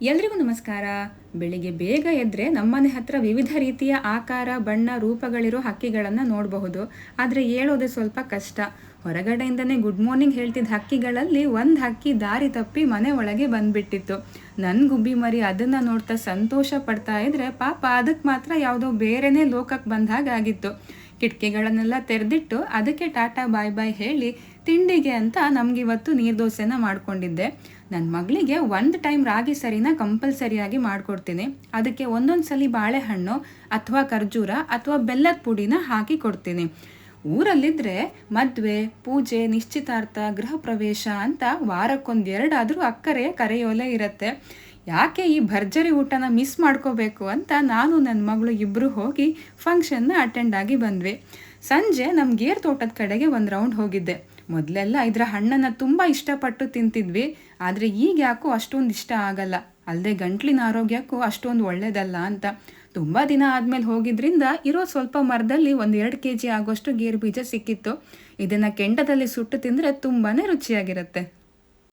ಎಲ್ರಿಗೂ ನಮಸ್ಕಾರ. ಬೆಳಿಗ್ಗೆ ಬೇಗ ಎದ್ರೆ ನಮ್ಮನೆ ಹತ್ರ ವಿವಿಧ ರೀತಿಯ ಆಕಾರ, ಬಣ್ಣ, ರೂಪಗಳಿರೋ ಹಕ್ಕಿಗಳನ್ನು ನೋಡಬಹುದು. ಆದರೆ ಏಳೋದೇ ಸ್ವಲ್ಪ ಕಷ್ಟ. ಹೊರಗಡೆಯಿಂದನೇ ಗುಡ್ ಮಾರ್ನಿಂಗ್ ಹೇಳ್ತಿದ್ದ ಹಕ್ಕಿಗಳಲ್ಲಿ ಒಂದು ಹಕ್ಕಿ ದಾರಿ ತಪ್ಪಿ ಮನೆ ಒಳಗೆ ಬಂದ್ಬಿಟ್ಟಿತ್ತು. ನನ್ನ ಗುಬ್ಬಿ ಮರಿ ಅದನ್ನು ನೋಡ್ತಾ ಸಂತೋಷ ಪಡ್ತಾ ಇದ್ರೆ ಪಾಪ ಅದಕ್ಕೆ ಮಾತ್ರ ಯಾವುದೋ ಬೇರೆನೇ ಲೋಕಕ್ಕೆ ಬಂದ ಹಾಗಾಗಿತ್ತು. ಕಿಟಕಿಗಳನ್ನೆಲ್ಲ ತೆರೆದಿಟ್ಟು ಅದಕ್ಕೆ ಟಾಟಾ ಬಾಯ್ ಬಾಯ್ ಹೇಳಿ ತಿಂಡಿಗೆ ಅಂತ ನಮಗಿವತ್ತು ನೀರು ದೋಸೆನ ಮಾಡ್ಕೊಂಡಿದ್ದೆ. ನನ್ನ ಮಗಳಿಗೆ ಒಂದು ಟೈಮ್ ರಾಗಿ ಸರಿನ ಕಂಪಲ್ಸರಿಯಾಗಿ ಮಾಡಿಕೊಡ್ತೀನಿ. ಅದಕ್ಕೆ ಒಂದೊಂದು ಸಲ ಬಾಳೆಹಣ್ಣು ಅಥವಾ ಖರ್ಜೂರ ಅಥವಾ ಬೆಲ್ಲದ ಪುಡಿನ ಹಾಕಿ ಕೊಡ್ತೀನಿ. ಊರಲ್ಲಿದ್ದರೆ ಮದುವೆ, ಪೂಜೆ, ನಿಶ್ಚಿತಾರ್ಥ, ಗೃಹ ಪ್ರವೇಶ ಅಂತ ವಾರಕ್ಕೊಂದೆರಡಾದರೂ ಅಕ್ಕರೆ ಕರೆಯೋಲೆ ಇರುತ್ತೆ. ಯಾಕೆ ಈ ಭರ್ಜರಿ ಊಟನ ಮಿಸ್ ಮಾಡ್ಕೋಬೇಕು ಅಂತ ನಾನು ನನ್ನ ಮಗಳು ಇಬ್ಬರು ಹೋಗಿ ಫಂಕ್ಷನ್ನ ಅಟೆಂಡ್ ಆಗಿ ಬಂದ್ವಿ. ಸಂಜೆ ನಮ್ಮ ಗೇರ್ ತೋಟದ ಕಡೆಗೆ ಒಂದು ರೌಂಡ್ ಹೋಗಿದ್ದೆ. ಮೊದಲೆಲ್ಲ ಇದರ ಹಣ್ಣನ್ನು ತುಂಬ ಇಷ್ಟಪಟ್ಟು ತಿಂತಿದ್ವಿ. ಆದರೆ ಈಗ ಯಾಕೋ ಅಷ್ಟೊಂದು ಇಷ್ಟ ಆಗಲ್ಲ. ಅಲ್ಲದೆ ಗಂಟ್ಲಿನ ಆರೋಗ್ಯಕ್ಕೂ ಅಷ್ಟೊಂದು ಒಳ್ಳೇದಲ್ಲ ಅಂತ. ತುಂಬ ದಿನ ಆದಮೇಲೆ ಹೋಗಿದ್ರಿಂದ ಇರೋ ಸ್ವಲ್ಪ ಮರದಲ್ಲಿ 1-2 kg ಆಗೋಷ್ಟು ಗೇರು ಬೀಜ ಸಿಕ್ಕಿತ್ತು. ಇದನ್ನು ಕೆಂಡದಲ್ಲಿ ಸುಟ್ಟು ತಿಂದರೆ ತುಂಬಾ ರುಚಿಯಾಗಿರುತ್ತೆ.